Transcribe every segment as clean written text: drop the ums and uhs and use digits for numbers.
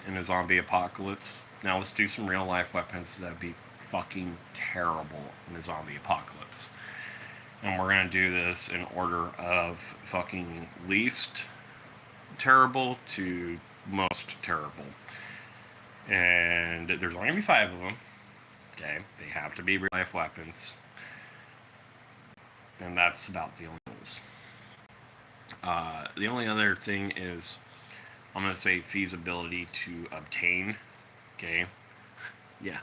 excellent in a zombie apocalypse. Now let's do some real life weapons that would be fucking terrible in a zombie apocalypse. And we're gonna do this in order of fucking least terrible to most terrible. And there's only gonna be 5 of them. Okay, they have to be real life weapons. And that's about the only rules. The only other thing is, I'm going to say feasibility to obtain. Okay? Yeah.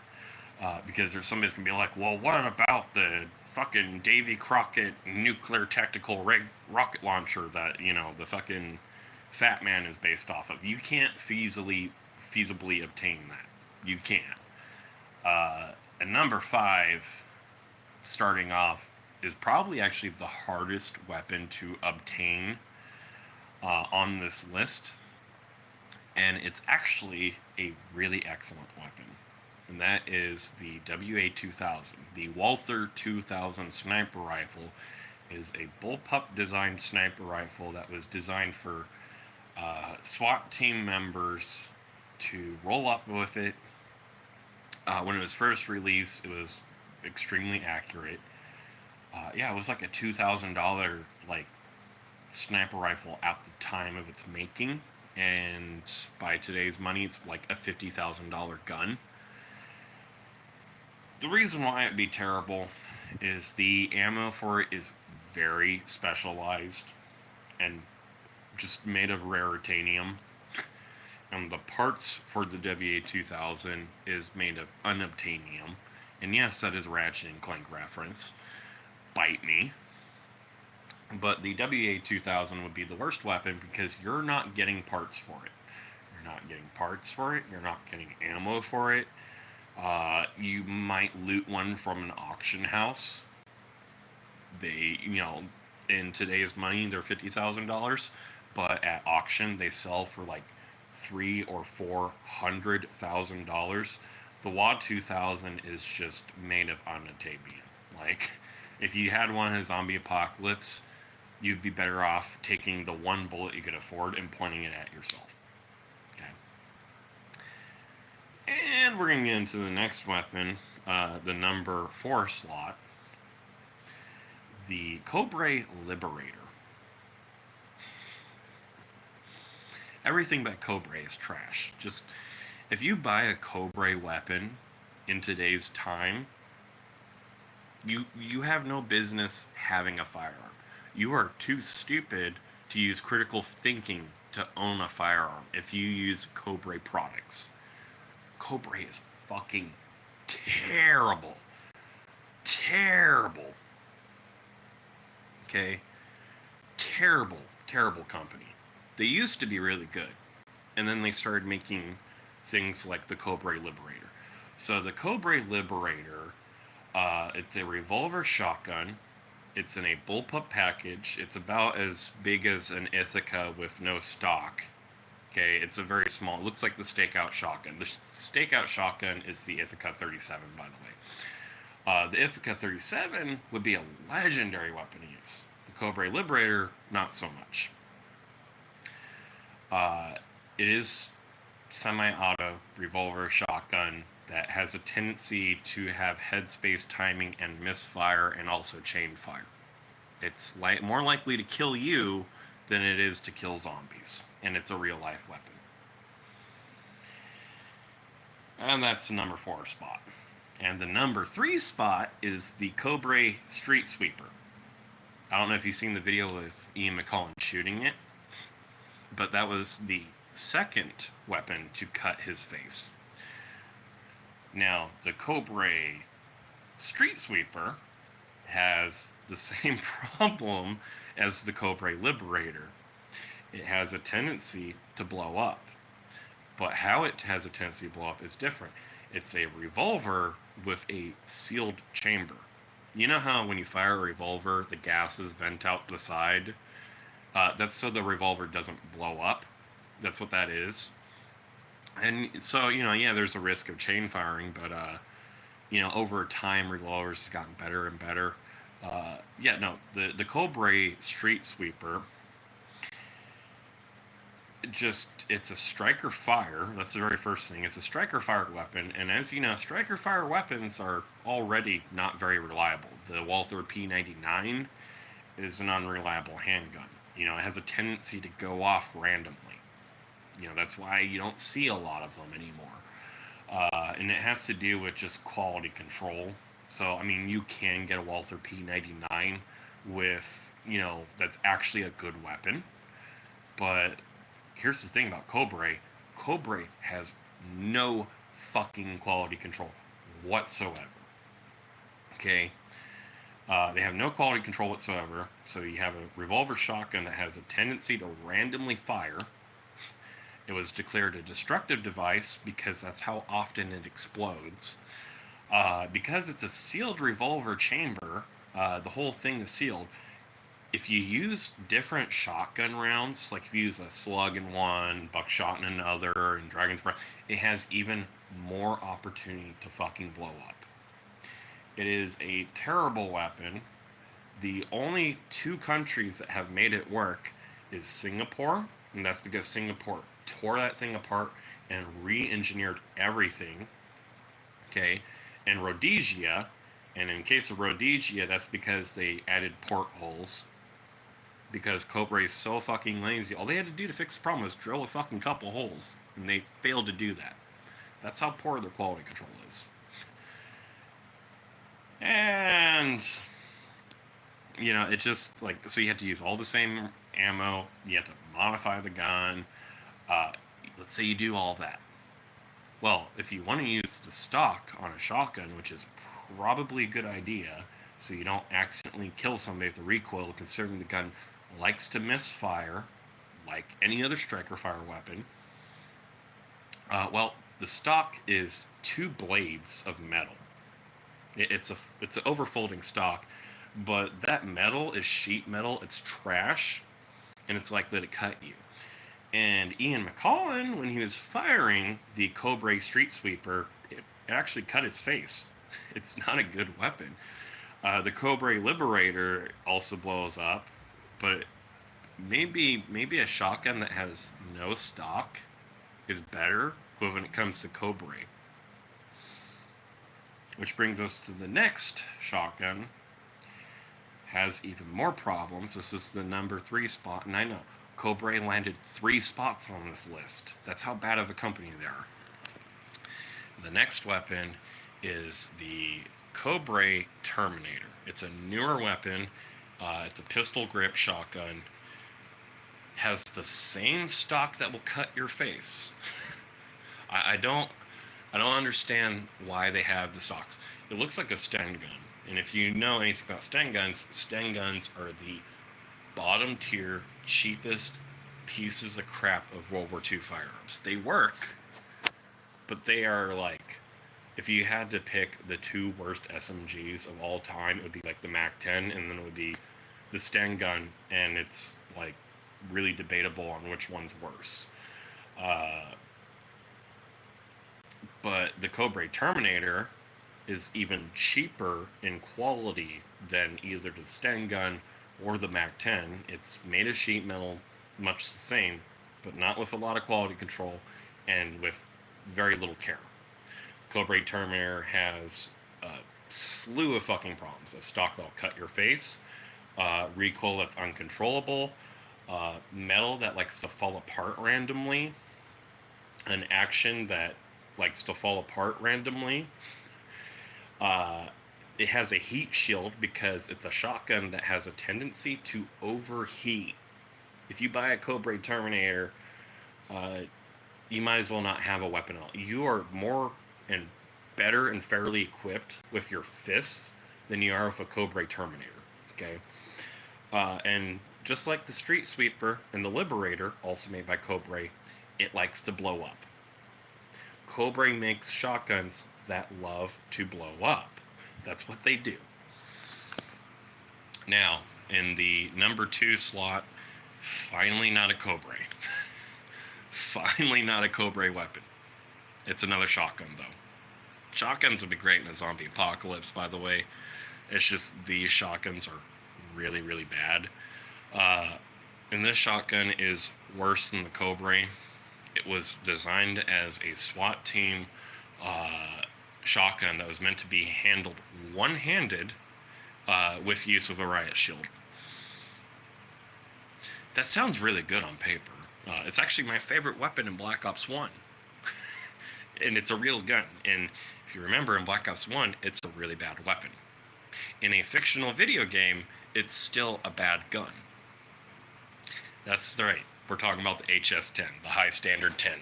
Because there's somebody's going to be like, well, what about the fucking Davy Crockett nuclear tactical rocket launcher that, the fucking Fat Man is based off of? You can't feasibly obtain that. You can't. And number 5, starting off, is probably actually the hardest weapon to obtain on this list. And it's actually a really excellent weapon. And that is the WA-2000. The Walther 2000 sniper rifle is a bullpup designed sniper rifle that was designed for SWAT team members to roll up with it. When it was first released, it was extremely accurate. It was like a $2,000 sniper rifle at the time of its making, and by today's money, it's like a $50,000 gun. The reason why it'd be terrible is the ammo for it is very specialized and just made of raritanium. And the parts for the WA-2000 is made of unobtainium. And yes, that is a Ratchet and Clank reference. Bite me. But the WA-2000 would be the worst weapon because you're not getting parts for it. You're not getting parts for it. You're not getting ammo for it. You might loot one from an auction house. They, in today's money, they're $50,000. But at auction, they sell for like $300,000 or $400,000. The WA 2000 is just made of unobtainium. Like, if you had one in a zombie apocalypse, you'd be better off taking the one bullet you could afford and pointing it at yourself. Okay. And we're going to get into the next weapon, the number 4 slot, the Cobra Liberator. Everything but Cobra is trash. Just, if you buy a Cobra weapon in today's time, you have no business having a firearm. You are too stupid to use critical thinking to own a firearm if you use Cobra products. Cobra is fucking terrible. Terrible. Okay? Terrible, terrible company. They used to be really good. And then they started making things like the Cobra Liberator. So the Cobra Liberator, it's a revolver shotgun. It's in a bullpup package. It's about as big as an Ithaca with no stock. Okay, it's a very small, it looks like the Stakeout shotgun. The Stakeout shotgun is the Ithaca 37, by the way. The Ithaca 37 would be a legendary weapon to use. The Cobra Liberator, not so much. It is semi-auto revolver shotgun that has a tendency to have headspace timing and misfire and also chain fire. It's more likely to kill you than it is to kill zombies, and it's a real-life weapon. And that's the number 4 spot. And the number 3 spot is the Cobra Street Sweeper. I don't know if you've seen the video of Ian McCullen shooting it, but that was the second weapon to cut his face. Now, the Cobra Street Sweeper has the same problem as the Cobra Liberator. It has a tendency to blow up. But how it has a tendency to blow up is different. It's a revolver with a sealed chamber. You know how when you fire a revolver, the gases vent out the side? That's so the revolver doesn't blow up. That's what that is. And so, there's a risk of chain firing, but, over time, revolvers have gotten better and better. The Cobra Street Sweeper it's a striker fire. That's the very first thing. It's a striker fire weapon, and as you know, striker fire weapons are already not very reliable. The Walther P99 is an unreliable handgun. It has a tendency to go off randomly. That's why you don't see a lot of them anymore. And it has to do with just quality control. So, I mean, you can get a Walther P99 with, that's actually a good weapon. But here's the thing about Cobra. Cobra has no fucking quality control whatsoever. Okay? They have no quality control whatsoever. So you have a revolver shotgun that has a tendency to randomly fire. It was declared a destructive device because that's how often it explodes. Because it's a sealed revolver chamber, the whole thing is sealed. If you use different shotgun rounds, like if you use a slug in one, buckshot in another, and dragon's breath, it has even more opportunity to fucking blow up. It is a terrible weapon. The only two countries that have made it work is Singapore, and that's because Singapore tore that thing apart and re-engineered everything. Okay, and Rhodesia, and in case of Rhodesia, that's because they added portholes. Because Cobra is so fucking lazy, all they had to do to fix the problem was drill a fucking couple holes, and they failed to do that. That's how poor their quality control is. And it just so you have to use all the same ammo. You have to modify the gun. Let's say you do all that. Well, if you want to use the stock on a shotgun, which is probably a good idea, so you don't accidentally kill somebody with the recoil, considering the gun likes to misfire, like any other striker fire weapon. Well, the stock is 2 blades of metal. It's an overfolding stock, but that metal is sheet metal. It's trash, and it's likely to cut you. And Ian McCullen, when he was firing the Cobra Street Sweeper, it actually cut his face. It's not a good weapon. The Cobra Liberator also blows up, but maybe a shotgun that has no stock is better when it comes to Cobra. Which brings us to the next shotgun. Has even more problems. This is the number 3 spot, and I know Cobra landed 3 spots on this list. That's how bad of a company they are. The next weapon is the Cobra Terminator. It's a newer weapon. It's a pistol grip shotgun. Has the same stock that will cut your face. I don't understand why they have the stocks. It looks like a Sten gun. And if you know anything about Sten guns are the bottom tier, cheapest pieces of crap of World War II firearms. They work, but they are like, if you had to pick the 2 worst SMGs of all time, it would be like the MAC-10, and then it would be the Sten gun, and it's like really debatable on which one's worse. But the Cobra Terminator is even cheaper in quality than either the Sten gun or the MAC-10. It's made of sheet metal, much the same, but not with a lot of quality control and with very little care. The Cobra Terminator has a slew of fucking problems. A stock that'll cut your face, recoil that's uncontrollable, metal that likes to fall apart randomly, an action that likes to fall apart randomly. It has a heat shield because it's a shotgun that has a tendency to overheat. If you buy a Cobra Terminator, you might as well not have a weapon at all. You are more and better and fairly equipped with your fists than you are with a Cobra Terminator. Okay? And just like the Street Sweeper and the Liberator, also made by Cobra, it likes to blow up. Cobra makes shotguns that love to blow up. That's what they do. Now, in the number 2 slot, finally not a Cobra. Finally not a Cobra weapon. It's another shotgun, though. Shotguns would be great in a zombie apocalypse, by the way. It's just these shotguns are really, really bad. And this shotgun is worse than the Cobra. It was designed as a SWAT team shotgun that was meant to be handled one-handed with use of a riot shield. That sounds really good on paper. It's actually my favorite weapon in Black Ops 1. And it's a real gun. And if you remember, in Black Ops 1, it's a really bad weapon. In a fictional video game, it's still a bad gun. That's right. We're talking about the HS-10, the High Standard 10.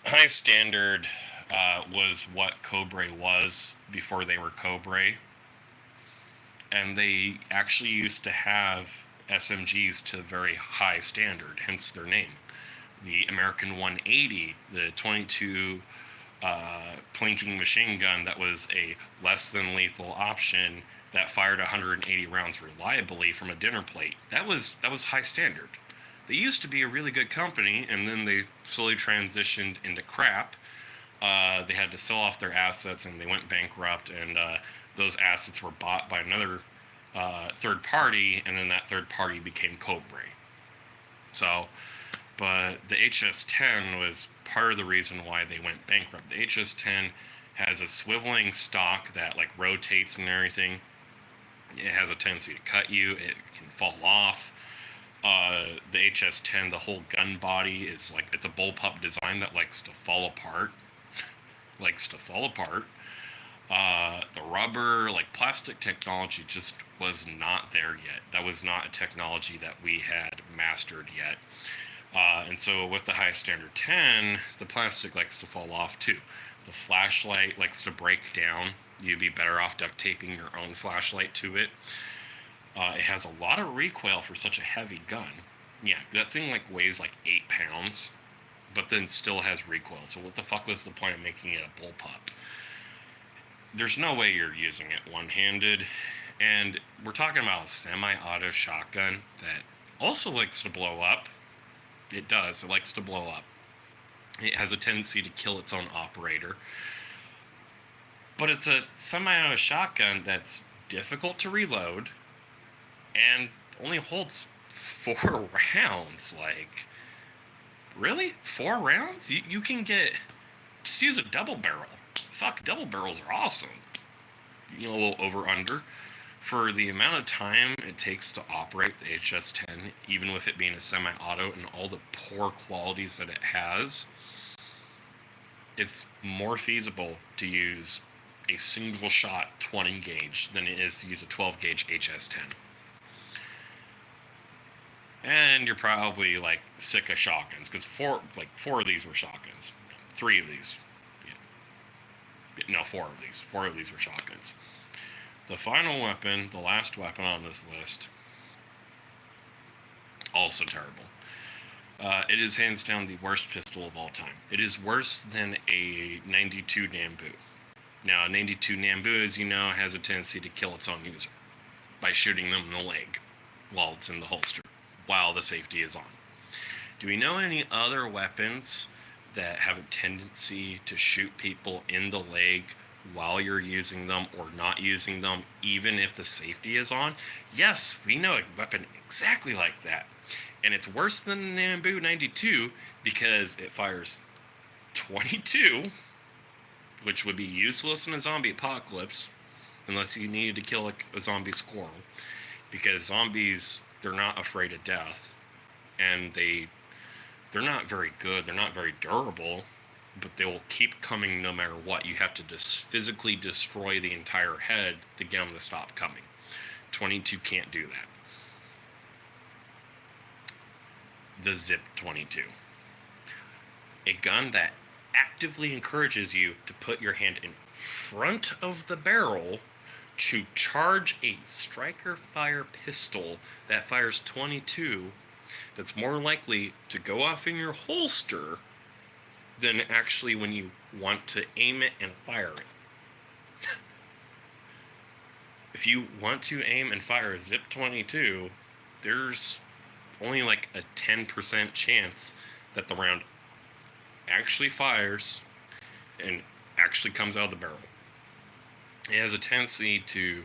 High Standard was what Cobra was before they were Cobra. And they actually used to have SMGs to very high standard, hence their name. The American 180, the 22 plinking machine gun that was a less than lethal option that fired 180 rounds reliably from a dinner plate. That was high standard. They used to be a really good company, and then they slowly transitioned into crap. They had to sell off their assets, and they went bankrupt, and those assets were bought by another third party, and then that third party became Cobra. So, but the HS-10 was part of the reason why they went bankrupt. The HS-10 has a swiveling stock that like rotates and everything. It has a tendency to cut you. It can fall off. The HS-10, the whole gun body is like, it's a bullpup design that likes to fall apart. The rubber, like plastic technology just was not there yet. That was not a technology that we had mastered yet. And so with the High Standard 10, the plastic likes to fall off too. The flashlight likes to break down. You'd be better off duct taping your own flashlight to it. It has a lot of recoil for such a heavy gun. Yeah, that thing like weighs like 8 pounds, but then still has recoil. So what the fuck was the point of making it a bullpup? There's no way you're using it one-handed. And we're talking about a semi-auto shotgun that also likes to blow up. It does. It likes to blow up. It has a tendency to kill its own operator. But it's a semi-auto shotgun that's difficult to reload and only holds 4 rounds. Like, really? 4 rounds? You can get... Just use a double barrel. Fuck, double barrels are awesome. You know, a little over-under. For the amount of time it takes to operate the HS-10, even with it being a semi-auto and all the poor qualities that it has, it's more feasible to use a single shot 20 gauge than it is to use a 12 gauge HS-10. And you're probably like sick of shotguns, because 4 of these were shotguns. 3 of these. Yeah. No, 4 of these. 4 of these were shotguns. The final weapon, the last weapon on this list, also terrible. It is hands down the worst pistol of all time. It is worse than a 92 Nambu. Now, a 92 Nambu, as you know, has a tendency to kill its own user by shooting them in the leg while it's in the holster, while the safety is on. Do we know any other weapons that have a tendency to shoot people in the leg while you're using them or not using them, even if the safety is on? Yes, we know a weapon exactly like that. And it's worse than the Nambu 92 because it fires 22, which would be useless in a zombie apocalypse, unless you needed to kill a zombie squirrel. Because zombies, they're not afraid of death. And they're not very good, they're not very durable, but they will keep coming no matter what. You have to physically destroy the entire head to get them to stop coming. 22 can't do that. The Zip 22. A gun that actively encourages you to put your hand in front of the barrel to charge a striker fire pistol that fires 22, that's more likely to go off in your holster than actually when you want to aim it and fire it. If you want to aim and fire a Zip 22, there's only like a 10% chance that the round actually fires and actually comes out of the barrel. It has a tendency to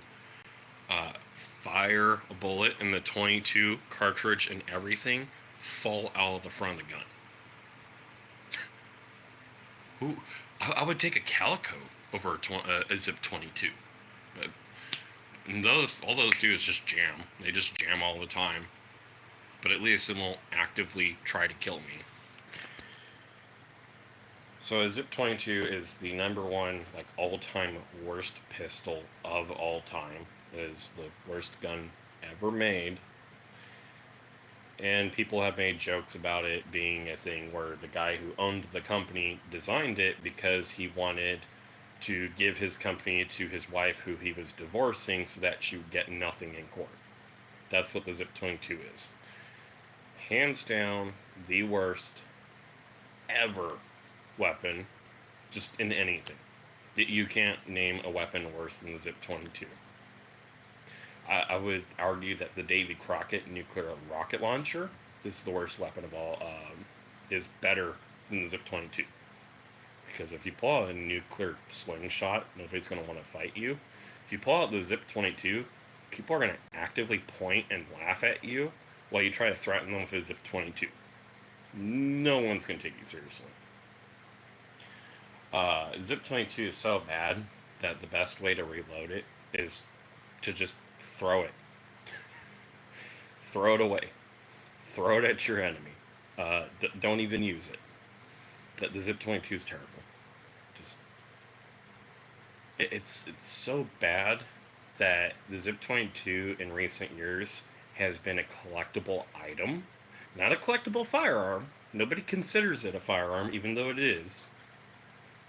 fire a bullet and the 22 cartridge and everything fall out of the front of the gun. Who? I would take a Calico over a Zip 22, but all those do is just jam. They just jam all the time. But at least it won't actively try to kill me. So a Zip 22 is the number one, like, all-time worst pistol of all time. It is the worst gun ever made. And people have made jokes about it being a thing where the guy who owned the company designed it because he wanted to give his company to his wife who he was divorcing so that she would get nothing in court. That's what the Zip 22 is. Hands down, the worst ever weapon, just in anything. You can't name a weapon worse than the Zip 22. I would argue that the Davy Crockett nuclear rocket launcher is the worst weapon of all, is better than the Zip 22. Because if you pull out a nuclear slingshot, nobody's going to want to fight you. If you pull out the Zip 22, people are going to actively point and laugh at you while you try to threaten them with a Zip 22. No one's going to take you seriously. Zip 22 is so bad that the best way to reload it is to just throw it. Throw it away. Throw it at your enemy. Don't even use it. The Zip 22 is terrible. It's so bad that the Zip 22 in recent years has been a collectible item, not a collectible firearm. Nobody considers it a firearm, even though it is,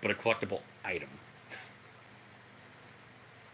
but a collectible item.